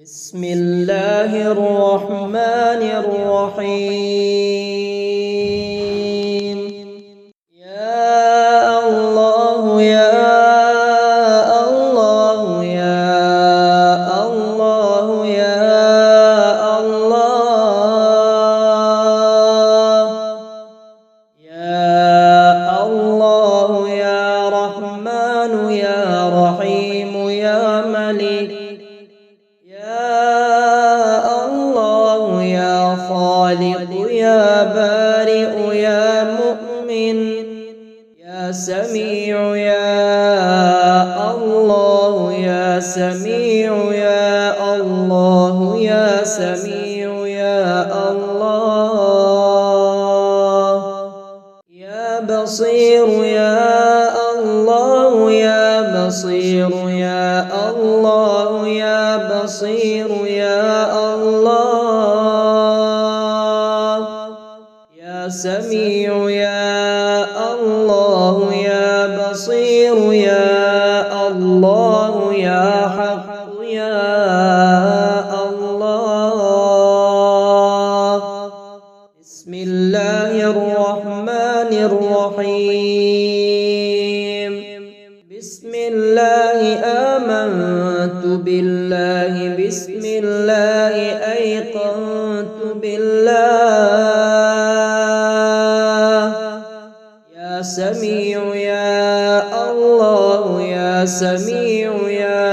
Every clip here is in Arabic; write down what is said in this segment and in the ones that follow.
بسم الله الرحمن الرحيم. يا الله يا الله يا الله يا الله يا الله يا رحمن يا رحيم يا ملك خالق يا بارئ يا مؤمن يا سميع يا الله يا سميع يا الله يا سميع يا الله يا بصير يا الله يا بصير يا الله يا بصير يا الله سميع يا الله يا بصير يا الله يا حق يا الله. بسم الله الرحمن الرحيم. بسم الله آمنت بالله بسم الله أيقنت بالله سميع يا الله يا سميع يا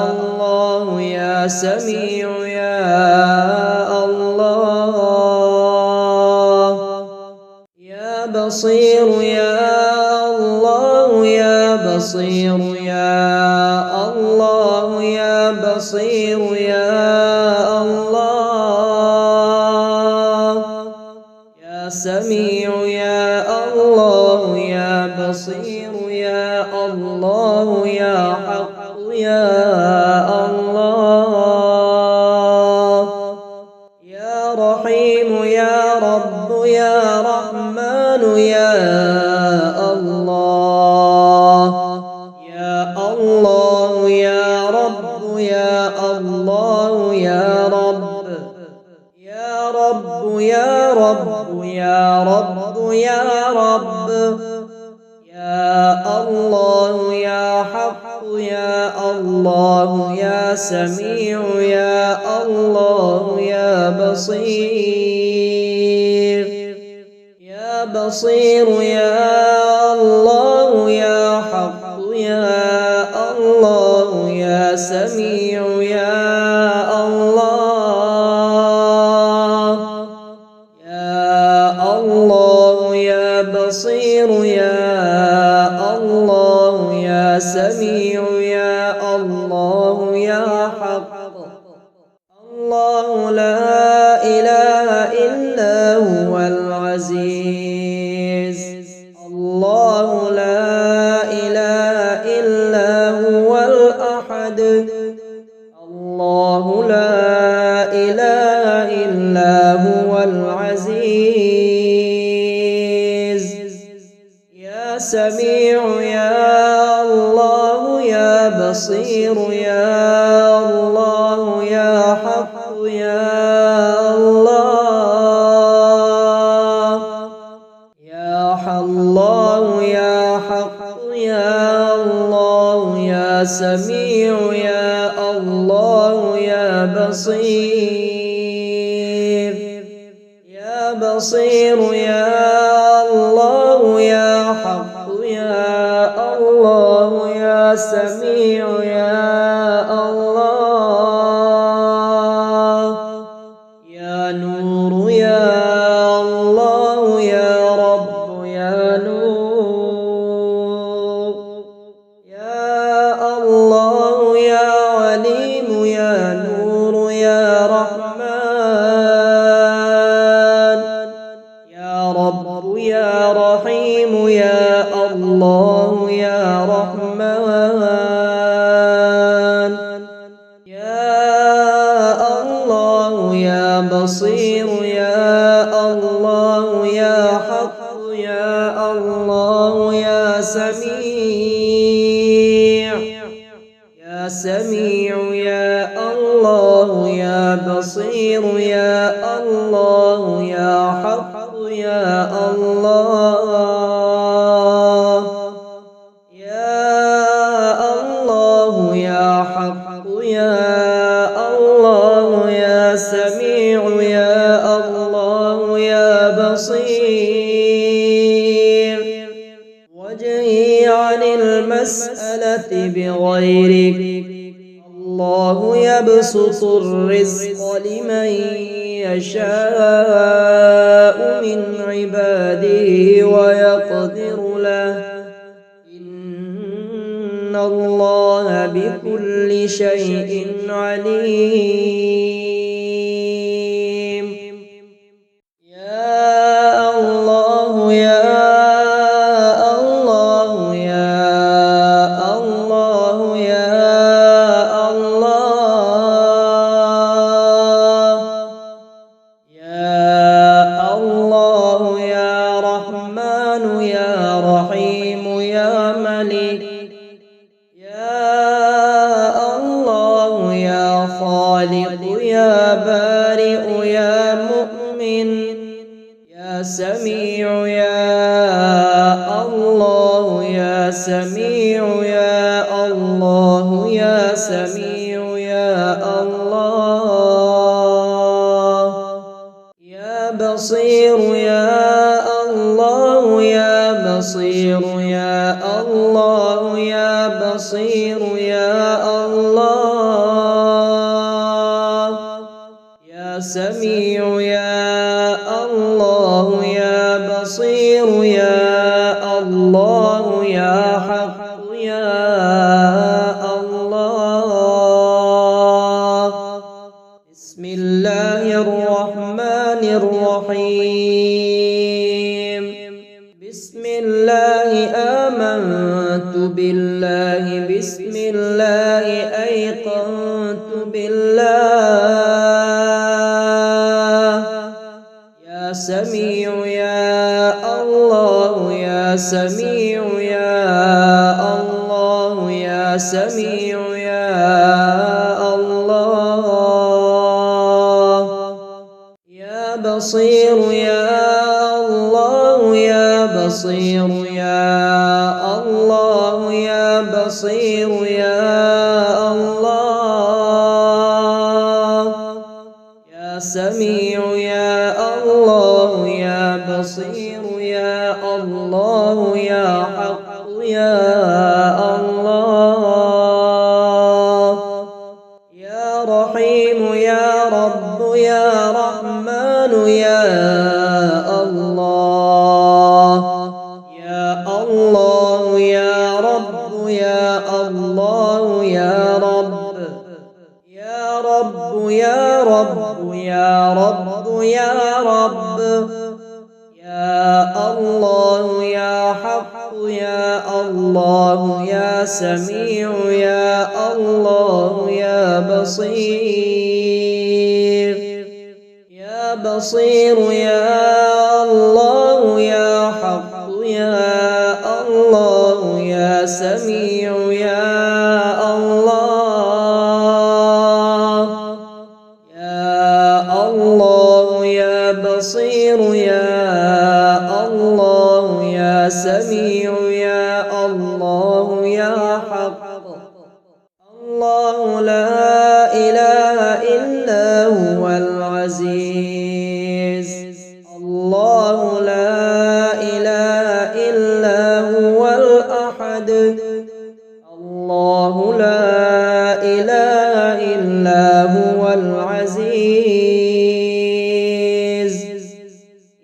الله يا سميع يا الله يا بصير يا الله يا بصير يا الله يا بصير يا الله يا سميع يا الله يا بصير يا الله يا حق يا الله يا رحيم يا رب يا رحمن يا الله يا الله يا رب يا الله يا رب يا رب يا رب يا رب يا رب يا الله يا حق يا الله يا سميع يا الله يا بصير يا بصير يا الله يا حق يا الله يا سميع يا بصير يا الله يا سميع يا الله يا حق الله لا إله إلا هو العزيز الله لا إله إلا هو الأحد الله لا إله إلا هو العزيز سميع يا الله يا بصير يا الله يا حق يا الله يا الله يا حق يا الله يا سميع يا الله يا بصير يا بصير يا الله يا حق يا الله يا سميع يا الله يا نور يا الله يا رب يا نور يا الله يا عليم يا نور يا رحمن يا رب يا رحيم يا الله يا رحمن يا الله يا بصير يا الله يا حق يا الله يا سميع يا سميع يا الله الله يا بصير يا الله يا حق يا الله يا الله يا حق يا الله يا سميع يا الله يا بصير وجهي عن المسألة بغيرك الله يبسط الرزق لمن يشاء من عباده ويقدر له إن الله بكل شيء عليم يا الله يا الله يا الله يا الله يا الله يا رحمن يا رحيم يا ملك يا الله يا خالق يا بارئ يا مؤمن يا سميع يا الله يا سميع يا الله يا سميع يا الله يا بصير يا الله يا بصير يا الله يا بصير يا الله يا سميع يا الله يا بصير يا الله يا حق يا الله بسم الله الرحمن الرحيم بسم الله آمنت بالله بسم الله أيقنت بالله يا سميع يا الله يا سميع يا الله يا سميع يا الله يا بصير يا الله يا بصير يا الله يا بصير يا الله يا سميع يا الله يا بصير يا الله يا حق يا الله يا رحيم يا رب يا رحمن يا الله يا الله يا رب يا الله يا رب يا رب يا رب يا رب يا رب يا الله يا حق يا الله يا سميع يا الله يا بصير يا بصير يا الله يا حق يا الله يا سميع يا الله يا الله يا بصير يا الله يا سميع يا الله يا حق الله لا إله إلا هو العزيز الله لا إله إلا هو الأحد الله لا إله إلا هو العزيز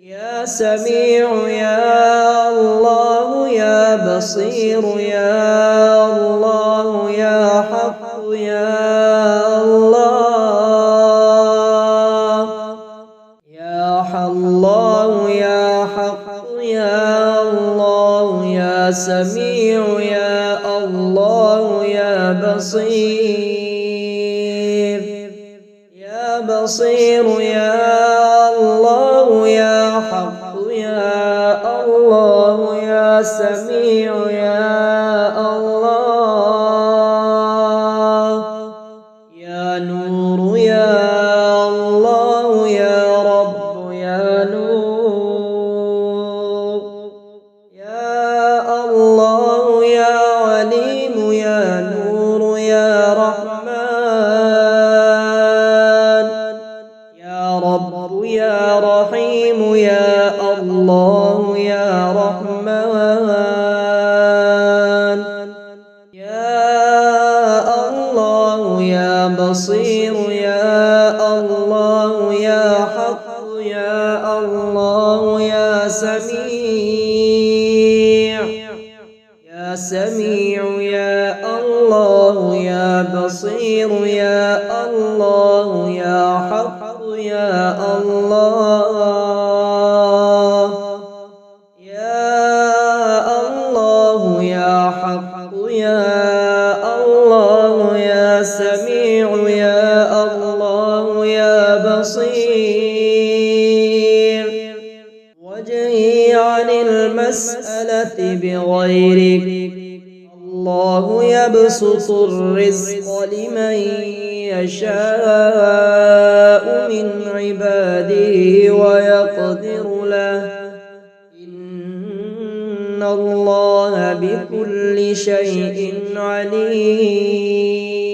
يا سميع يا الله يا بصير يا الله يا حق يا الله يا الله يا حق يا الله يا سميع يا الله يا بصير يا بصير يا الله يا حق يا الله يا سميع يا الله يا نور يا الله يا رب يا نور، يا الله يا عليم يا نور يا رحمن، يا رب يا رحيم يا الله يا رحمن، يا الله يا بصير يا الله يا حق يا الله يا سميع، يا سميع يا الله يا بصير يا الله يا حق يا الله، يا الله يا حق يا الله يا سميع يا الله يا بصير، وجهي عن المسألة بغيرك. الله يبسط الرزق لمن يشاء من عباده ويقدر له، إن الله بكل شيء عليم.